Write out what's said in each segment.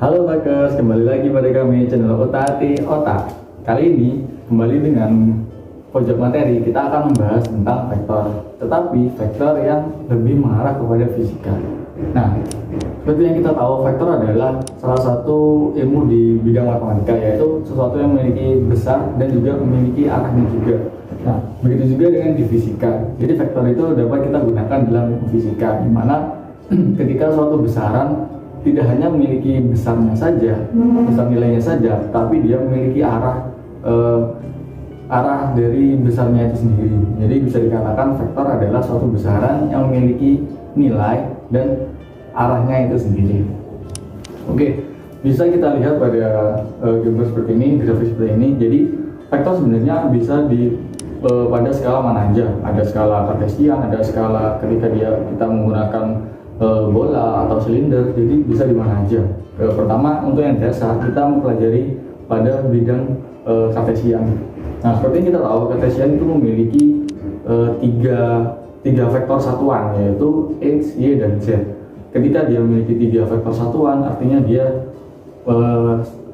Halo Bakers, kembali lagi pada kami channel Otati Otak. Kali ini kembali dengan pojok materi kita akan membahas tentang vektor, tetapi vektor yang lebih mengarah kepada fisika. Nah, seperti yang kita tahu, vektor adalah salah satu ilmu di bidang matematika, yaitu sesuatu yang memiliki besar dan juga memiliki arahnya juga. Nah, begitu juga dengan di fisika. Jadi vektor itu dapat kita gunakan dalam ilmu fisika, di mana ketika suatu besaran tidak hanya memiliki besarnya saja, besar nilainya saja, tapi dia memiliki arah dari besarnya itu sendiri. Jadi bisa dikatakan vektor adalah suatu besaran yang memiliki nilai dan arahnya itu sendiri. Oke, bisa kita lihat pada gambar seperti ini, grafis seperti ini. Jadi vektor sebenarnya bisa pada skala mana aja. Ada skala kartesian, ada skala ketika kita menggunakan bola atau silinder, jadi bisa di mana aja. Pertama, untuk yang dasar kita mempelajari pada bidang kartesian. Nah, seperti yang kita tahu, kartesian itu memiliki tiga vektor satuan, yaitu x, y, dan z. Ketika dia memiliki tiga vektor satuan, artinya dia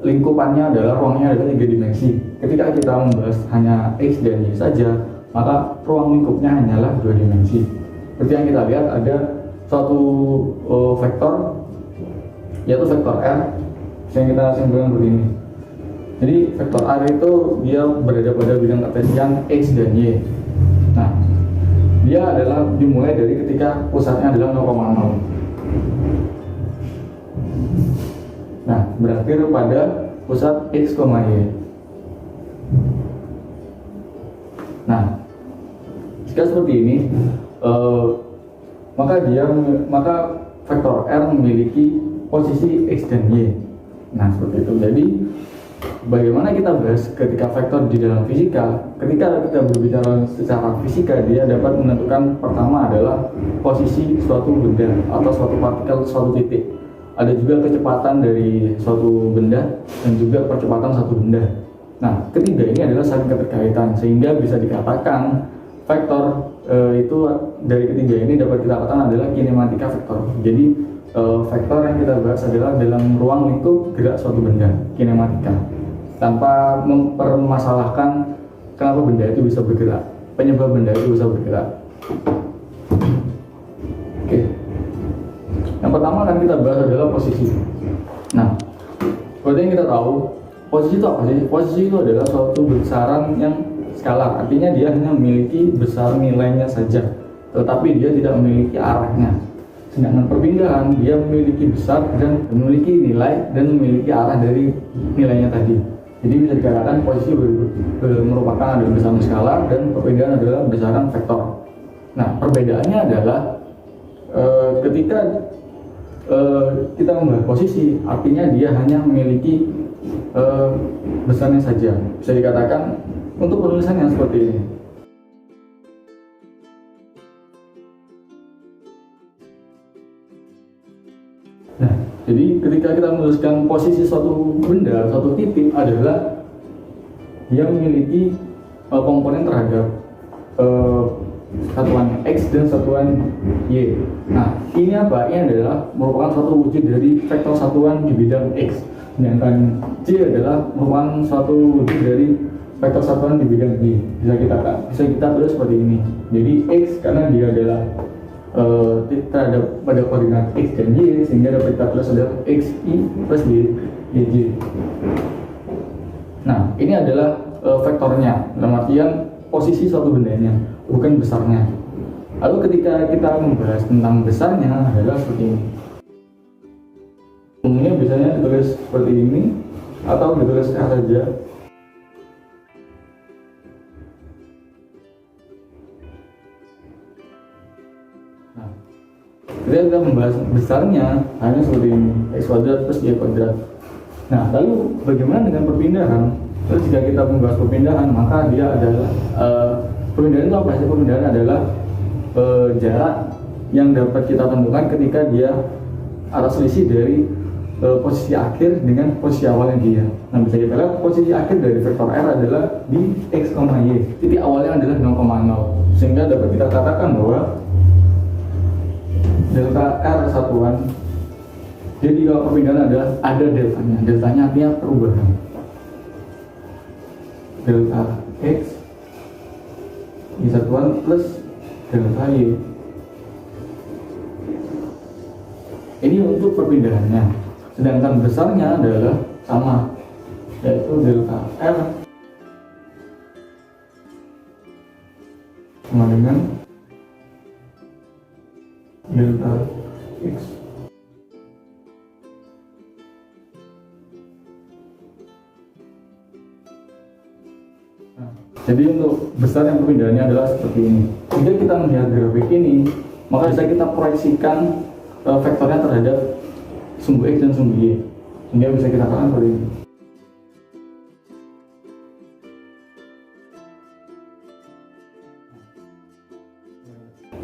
lingkupannya adalah ruangnya adalah 3 dimensi. Ketika kita membahas hanya x dan y saja, maka ruang lingkupnya hanyalah 2 dimensi. Seperti yang kita lihat, ada suatu vektor, yaitu vektor R yang kita simpulkan begini. Jadi vektor R itu dia berada pada bidang kartesian x dan y. Nah, dia adalah dimulai dari ketika pusatnya adalah 0,0. Nah, berakhir pada pusat x, y. Nah, jika seperti ini, maka vektor R memiliki posisi x dan y. Nah, seperti itu. Jadi bagaimana kita bahas ketika vektor di dalam fisika? Ketika kita berbicara secara fisika, dia dapat menentukan, pertama adalah posisi suatu benda atau suatu partikel, suatu titik. Ada juga kecepatan dari suatu benda dan juga percepatan satu benda. Nah, ketiga ini adalah saling keterkaitan, sehingga bisa dikatakan vektor itu dari ketiga ini dapat kita katakan adalah kinematika vektor. Jadi vektor yang kita bahas adalah dalam ruang lingkup gerak suatu benda, kinematika, tanpa mempermasalahkan kenapa benda itu bisa bergerak, penyebab benda itu bisa bergerak. Oke, yang pertama akan kita bahas adalah posisi. Nah, seperti yang kita tahu, posisi itu apa sih? Posisi itu adalah suatu besaran yang skalar, artinya dia hanya memiliki besar nilainya saja, tetapi dia tidak memiliki arahnya. Sedangkan perpindahan, dia memiliki besar dan memiliki nilai dan memiliki arah dari nilainya tadi. Jadi bisa dikatakan posisi merupakan adalah besaran skalar dan perpindahan adalah besaran vektor. Nah, perbedaannya adalah ketika kita membahas posisi, artinya dia hanya memiliki besarnya saja. Bisa dikatakan untuk penulisannya seperti ini. Nah, jadi ketika kita menuliskan posisi suatu benda, suatu titik adalah dia memiliki komponen terhadap satuan x dan satuan y. Nah, ini apa? Ini adalah merupakan suatu wujud dari vektor satuan di bidang x. Sedangkan y adalah merupakan suatu wujud dari vektor satuan di bidang y. Bisa kita tulis seperti ini. Jadi x karena dia adalah terhadap pada koordinat x dan y, sehingga dapat kita tulis adalah xi plus yj. Nah, ini adalah vektornya, dalam artian posisi suatu bendanya, bukan besarnya. Lalu ketika kita membahas tentang besarnya adalah seperti ini. Umumnya biasanya ditulis seperti ini atau ditulis R saja. Nah, ketika kita membahas besarnya hanya seperti ini, x kuadrat plus y kuadrat. Nah, lalu bagaimana dengan perpindahan? Terus jika kita membahas perpindahan, maka dia adalah perpindahan itu apa sih? Perpindahan adalah jarak yang dapat kita tentukan ketika dia arah selisih dari posisi akhir dengan posisi awalnya dia. Nah, bisa kita lihat posisi akhir dari vektor R adalah di x, y. Titik awalnya adalah 0,0, sehingga dapat kita katakan bahwa delta R satuan Jadi kalau perpindahan adalah ada deltanya. Deltanya artinya perubahan. Delta X di satuan plus delta Y. Ini untuk perpindahannya. Sedangkan besarnya adalah sama, yaitu delta R sama dengan delta X. Nah, jadi untuk besar yang perpindahannya adalah seperti ini. Jika kita melihat grafik ini, maka bisa kita proyeksikan vektornya terhadap sumbu X dan sumbu Y, sehingga bisa kita katakan seperti ini.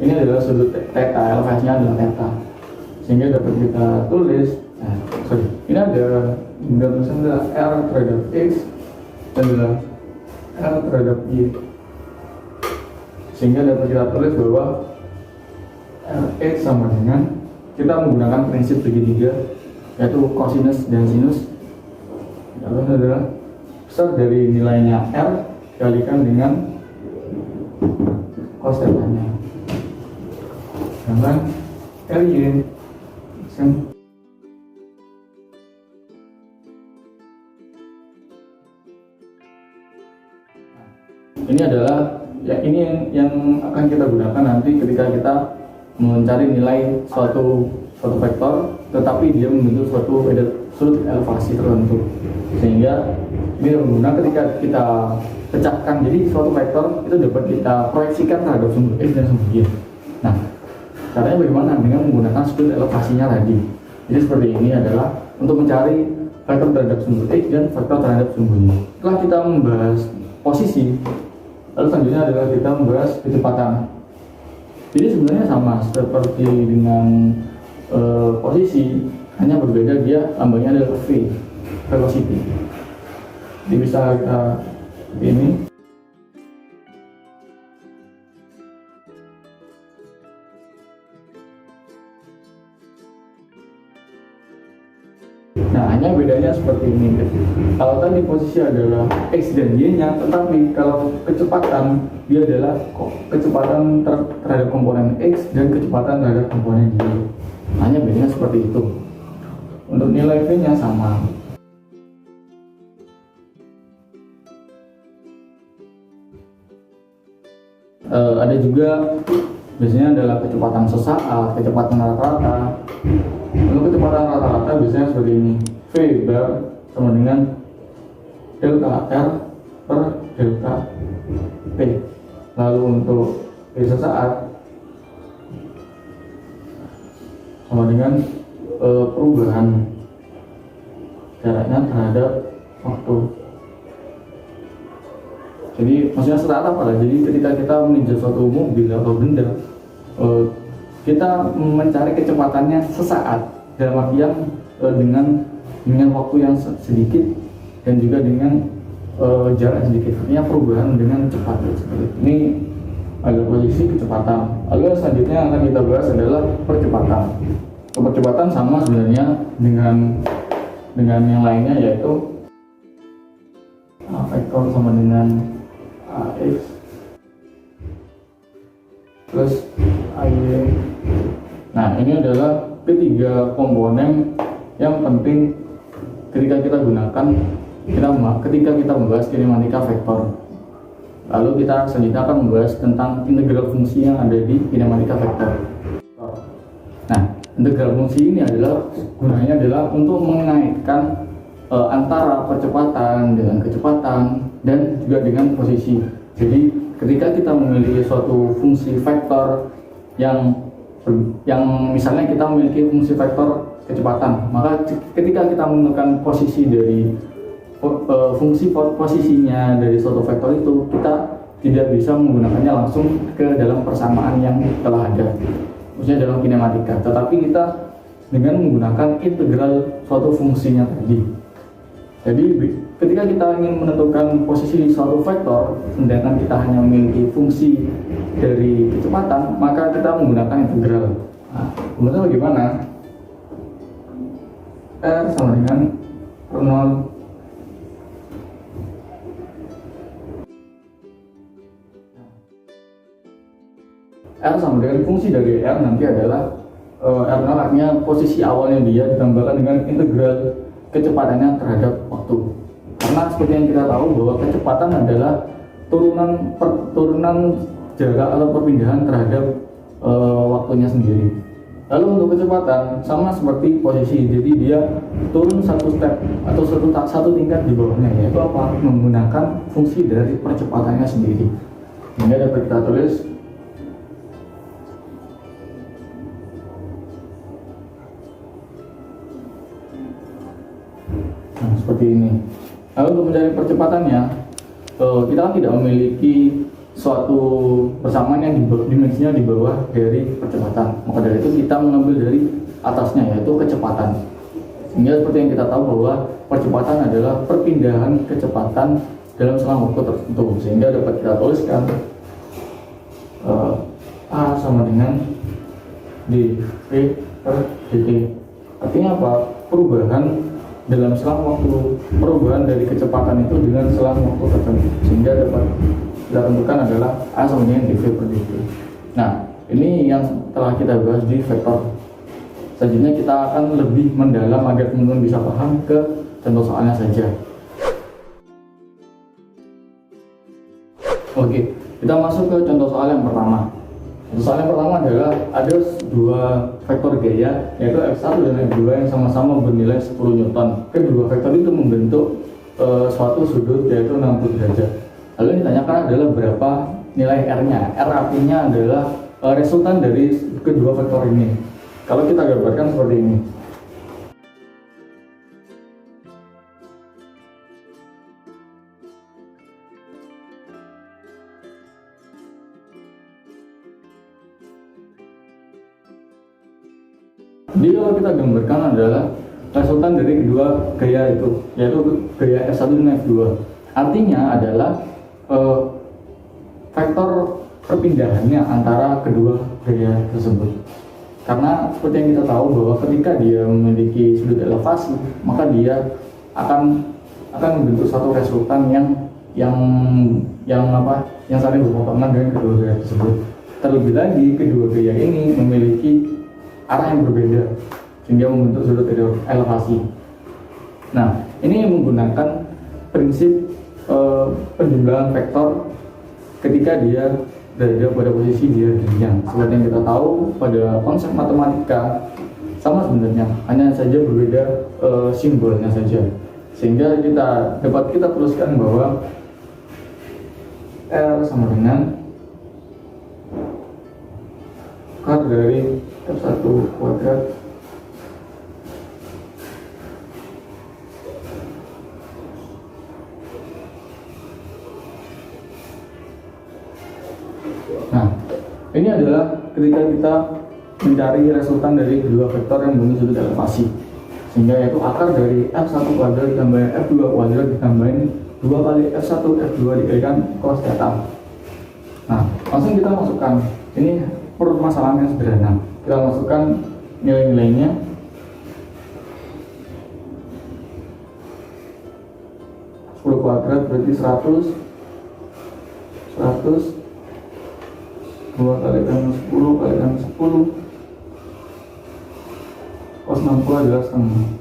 Ini adalah sudut theta, elevasinya adalah theta, sehingga dapat kita tulis. Ini ada tulisannya R terhadap X dan adalah R terhadap Y, sehingga dapat kita tulis bahwa Rx sama dengan, kita menggunakan prinsip segitiga, yaitu cosinus dan sinus. Lalu adalah besar dari nilainya R dikalikan dengan cos theta-nya. Sedangkan RY ini adalah ini yang akan kita gunakan nanti ketika kita mencari nilai suatu vektor, tetapi dia membentuk suatu sudut elevasi tertentu, sehingga ini berguna ketika kita pecahkan. Jadi suatu vektor itu dapat kita proyeksikan terhadap sumbu X dan sumbu Y. Nah, caranya bagaimana? Dengan menggunakan sudut elevasinya tadi. Jadi seperti ini adalah untuk mencari vektor terhadap sumbu X dan vektor terhadap sumbu Y. Setelah kita membahas posisi, lalu selanjutnya adalah kita membahas kecepatan. Jadi sebenarnya sama seperti dengan posisi, hanya berbeda dia lambangnya adalah V, velocity. Jadi bisa kita ini. Nah, hanya bedanya seperti ini. Kalau tadi posisi adalah X dan Y-nya, tetapi kalau kecepatan dia adalah kecepatan terhadap komponen X dan kecepatan terhadap komponen Y. Hanya bedanya seperti itu. Untuk nilai V-nya sama. Ada juga biasanya adalah kecepatan sesaat, kecepatan rata-rata. Untuk kecepatan rata-rata biasanya seperti ini. V bar sama dengan delta R per delta P. Lalu untuk V sesaat sama dengan perubahan jaraknya terhadap waktu. Jadi maksudnya sesaat apa? Jadi ketika kita meninjau suatu mobil atau benda, kita mencari kecepatannya sesaat, dalam artian dengan waktu yang sedikit dan juga dengan jarak sedikit, artinya perubahan dengan cepat. Ini adalah posisi kecepatan. Lalu selanjutnya yang akan kita bahas adalah percepatan. Percepatan sama sebenarnya dengan yang lainnya, yaitu vektor sama dengan AX plus AY. Nah, ini adalah ketiga komponen yang penting ketika kita gunakan ketika kita membahas kinematika vektor. Lalu kita selanjutnya akan membahas tentang integral fungsi yang ada di kinematika vektor. Nah, integral fungsi ini gunanya adalah untuk mengaitkan antara percepatan dengan kecepatan dan juga dengan posisi. Jadi ketika kita memiliki suatu fungsi vektor yang misalnya kita memiliki fungsi vektor kecepatan, maka ketika kita menemukan posisi dari fungsi posisinya dari suatu vektor itu, kita tidak bisa menggunakannya langsung ke dalam persamaan yang telah ada, maksudnya dalam kinematika, tetapi kita dengan menggunakan integral suatu fungsinya tadi. Jadi ketika kita ingin menentukan posisi suatu vektor, sedangkan kita hanya memiliki fungsi dari kecepatan, maka kita menggunakan integral. Nah, kemudian bagaimana? R sama dengan R0 R sama dengan fungsi dari R nanti adalah R0 artinya posisi awalnya dia ditambahkan dengan integral kecepatannya terhadap waktu. Karena seperti yang kita tahu bahwa kecepatan adalah turunan jarak atau perpindahan terhadap waktunya sendiri. Lalu untuk kecepatan sama seperti posisi, jadi dia turun satu step atau satu tingkat di bawahnya, yaitu apa? Menggunakan fungsi dari percepatannya sendiri. Ini dapat kita tulis seperti ini. Lalu untuk mencari percepatannya, kita kan tidak memiliki suatu persamaan yang dimensinya di bawah dari percepatan. Maka dari itu kita mengambil dari atasnya, yaitu kecepatan. Sehingga seperti yang kita tahu bahwa percepatan adalah perpindahan kecepatan dalam selang waktu tertentu. Sehingga dapat kita tuliskan A sama dengan dv per dt. Artinya apa? Perubahan dalam selang waktu, perubahan dari kecepatan itu dengan selang waktu tertentu, sehingga dapat kita tentukan adalah A sama dengan dv per dt. Nah, ini yang telah kita bahas di vektor. Selanjutnya kita akan lebih mendalam agar teman-teman bisa paham ke contoh soalnya saja. Oke, kita masuk ke contoh soal yang pertama. Contoh soal yang pertama adalah ada dua vektor gaya, yaitu F1 dan F2 yang sama-sama bernilai 10 Newton. Kedua vektor itu membentuk suatu sudut yaitu 60 derajat. Lalu yang ditanyakan adalah berapa nilai R-nya. R artinya adalah resultan dari kedua vektor ini. Kalau kita gambarkan seperti ini. Jadi kalau kita gambarkan adalah resultan dari kedua gaya itu, yaitu gaya F1 dan F2. Artinya adalah vektor perpindahannya antara kedua gaya tersebut. Karena seperti yang kita tahu bahwa ketika dia memiliki sudut elevasi, maka dia akan membentuk satu resultan yang saling berpotongan dengan kedua gaya tersebut. Terlebih lagi kedua gaya ini memiliki arah yang berbeda sehingga membentuk sudut elevasi. Nah, ini menggunakan prinsip penjumlahan vektor ketika dia berada pada posisi dia dirinya. Seperti yang kita tahu pada konsep matematika sama sebenarnya, hanya saja berbeda simbolnya saja. Sehingga dapat kita tuliskan bahwa R sama dengan akar dari F1 kuadrat Nah, ini adalah ketika kita mencari resultan dari kedua vektor yang membentuk sudut elevasi, sehingga yaitu akar dari F1 kuadrat ditambah F2 kuadrat ditambahin 2 kali F1 F2 dikalikan cos theta. Nah, langsung kita masukkan, ini permasalahan yang sederhana. Kita masukkan nilai-nilainya. Sepuluh kuadrat berarti 100 2 kalikan 10 kalikan 10 cos 60 adalah setengah.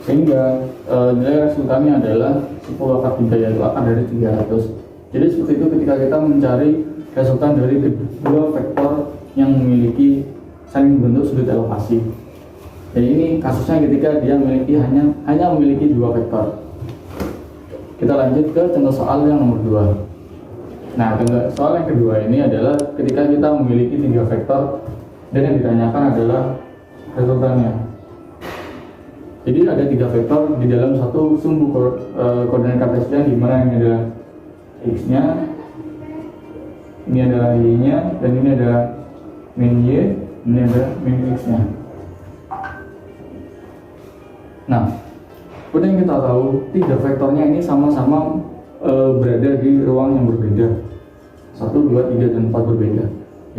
Sehingga nilai resultannya adalah 10 akar 3, yaitu akar dari 300. Jadi seperti itu ketika kita mencari resultan dari kedua vektor yang memiliki saling membentuk sudut elevasi. Jadi ini kasusnya ketika dia hanya memiliki dua vektor. Kita lanjut ke contoh soal yang nomor 2. Nah, soal yang kedua ini adalah ketika kita memiliki 3 vektor dan yang ditanyakan adalah resultannya. Jadi ada 3 vektor di dalam satu sumbu koordinat kartesian, di mana ini adalah X-nya, ini adalah Y-nya, dan ini adalah min Y, ini adalah min X-nya. Nah, seperti yang kita tahu, tiga vektornya ini sama-sama berada di ruang yang berbeda. 1, 2, 3, dan 4 berbeda.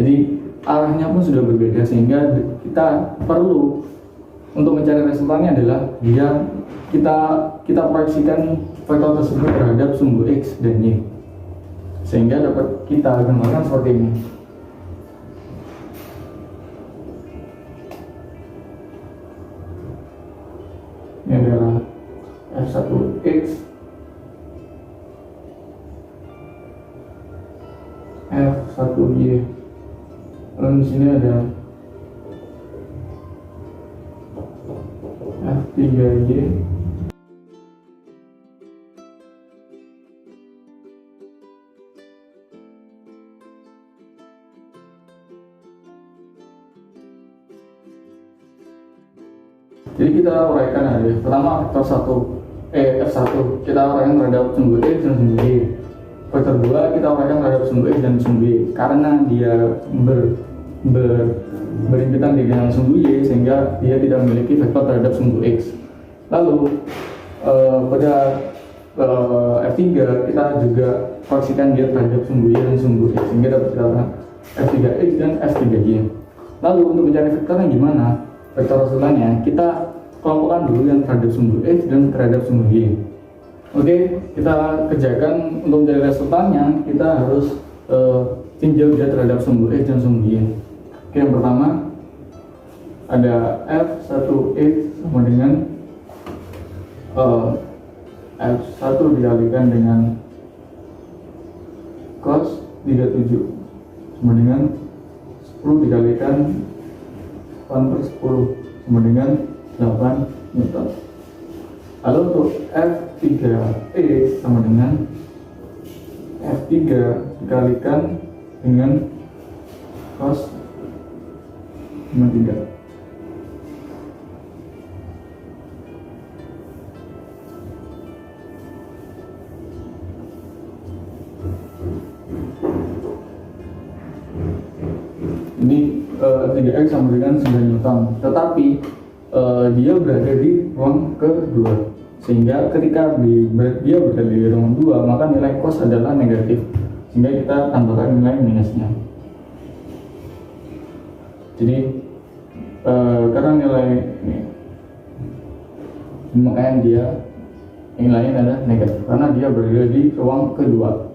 Jadi arahnya pun sudah berbeda, sehingga kita perlu untuk mencari resultannya adalah kita proyeksikan vektor tersebut terhadap sumbu X dan Y, sehingga dapat kita gambarkan seperti ini. Ini adalah F1X, F1Y, lalu di sini ada F3Y, jadi kita uraikan aja. Pertama vektor F1 kita uraikan terhadap sumbu X dan sumbu Y. Vektor 2 kita uraikan terhadap sumbu X dan sumbu Y karena dia berhimpitan dengan sumbu Y, sehingga dia tidak memiliki vektor terhadap sumbu X. Lalu pada F3 kita juga proyeksikan dia terhadap sumbu Y dan sumbu X, sehingga dapat kita F3X dan F3Y. Lalu untuk mencari vektornya gimana? Vektor resultannya kita kelompokkan dulu yang terhadap sumbu X dan terhadap sumbu Y. Oke, kita kerjakan. Untuk mencari resultannya kita harus tinjau dia terhadap sumbu X dan sumbu Y. Oke, yang pertama ada F1X sama dengan F1 dikalikan dengan cos 37 sama dengan 10 dikalikan 8/10 sama dengan 8 Newton. Lalu untuk F3X sama dengan F3 dikalikan dengan cos 53. Ini 3X sama dengan 9 Newton, tetapi dia berada di ruang kedua, sehingga ketika dia berada di ruang 2 maka nilai cos adalah negatif, sehingga kita tambahkan nilai minusnya. Jadi karena nilai ini, makanya dia nilainya adalah negatif karena dia berada di ruang kedua.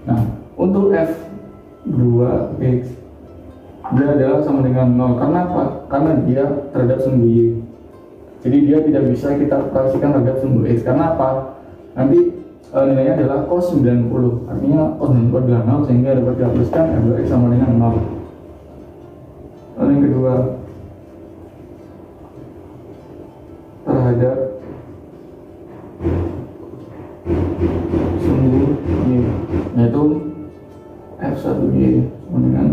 Nah, untuk F2X dia adalah sama dengan 0. Karena apa? Karena dia terhadap sumbu Y. Jadi dia tidak bisa kita proyeksikan terhadap sumbu X. Karena apa? Nanti nilainya adalah cos 90. Artinya cos 90 adalah 0, sehingga dapat dihapuskan F2X sama dengan 0. Lalu yang kedua, terhadap sumbu Y, yaitu F1Y sama dengan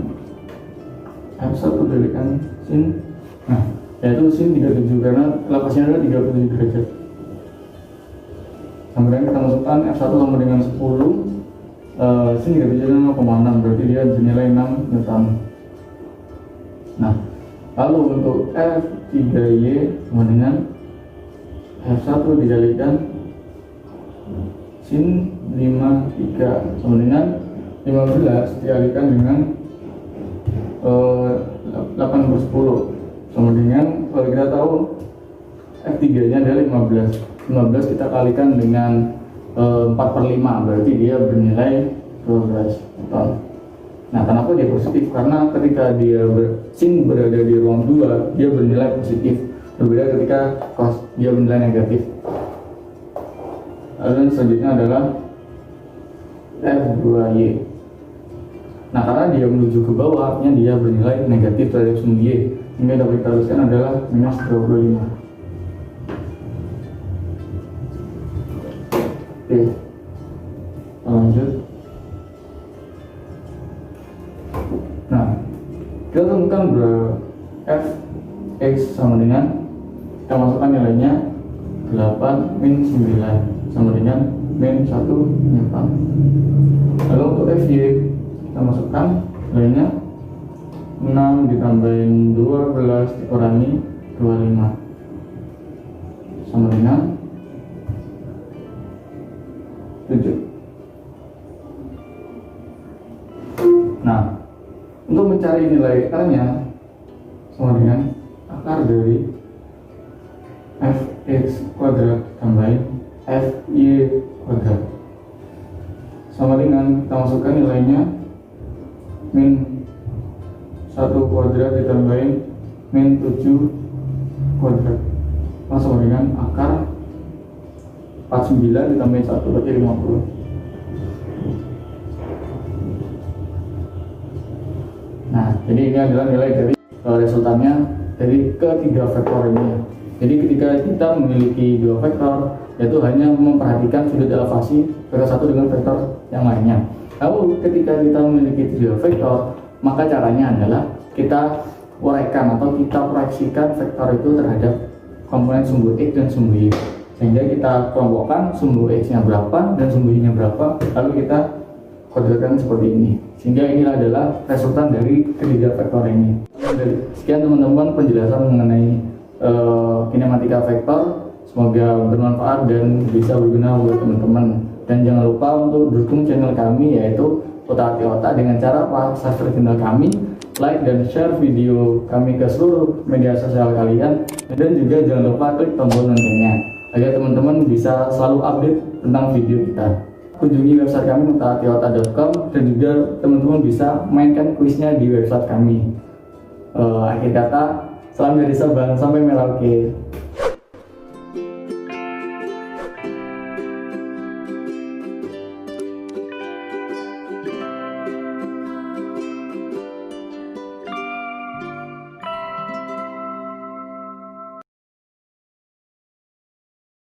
F1 dikalikan sin, nah yaitu sin 37 karena lapasnya adalah 37 derajat. Kemudian kita masukkan F1 sama dengan 10, sin 37 0,6, berarti dia bernilai 6 Newton. Nah, lalu untuk F3Y sama dengan F1 dikalikan sin 53 sama dengan 15 dikalikan dengan 8/10 sama dengan, kalau kita tahu F3 nya adalah 15 kita kalikan dengan 4/5, berarti dia bernilai 12 Newton. Nah, kenapa dia positif? Karena ketika dia sin berada di ruang 2 dia bernilai positif, berbeda ketika cos dia bernilai negatif. Lalu selanjutnya adalah F2Y. Nah, karena dia menuju ke bawah, artinya dia bernilai negatif terhadap sumbu Y, sehingga dapat kita tuliskan adalah minus 25. Oke, kita lanjut. Nah, kita temukan Fx sama dengan, kita masukkan nilainya 8 min 9 sama dengan min 1 menyimpang. Lalu untuk FY kita masukkan nilainya 6 ditambahin 12 dikurangi 25 sama dengan 7. Nah, untuk mencari nilai R-nya sama dengan akar dari fx kuadrat tambahin fy kuadrat sama dengan kita masukkan nilainya min 1 kuadrat ditambahin min 7 kuadrat sama dengan akar 49 ditambahin 1 berarti 50. Nah, jadi ini adalah nilai dari resultannya dari ketiga vektor ini. Jadi ketika kita memiliki dua vektor, yaitu hanya memperhatikan sudut elevasi vektor satu dengan vektor yang lainnya. Lalu ketika kita memiliki tiga vektor, maka caranya adalah kita uraikan atau kita proyeksikan vektor itu terhadap komponen sumbu X dan sumbu Y. Sehingga kita kelompokkan sumbu X-nya berapa dan sumbu Y-nya berapa, lalu kita kodratkan seperti ini. Sehingga inilah adalah resultan dari ketiga vektor ini. Sekian teman-teman penjelasan mengenai kinematika vektor. Semoga bermanfaat dan bisa berguna buat teman-teman. Dan jangan lupa untuk dukung channel kami yaitu Otak Hati Otak dengan cara subscribe channel kami, like dan share video kami ke seluruh media sosial kalian, dan juga jangan lupa klik tombol loncengnya agar teman-teman bisa selalu update tentang video kita. Kunjungi website kami otaktiotak.com dan juga teman-teman bisa mainkan kuisnya di website kami. Akhir kata, salam dari Sabang sampai Merauke.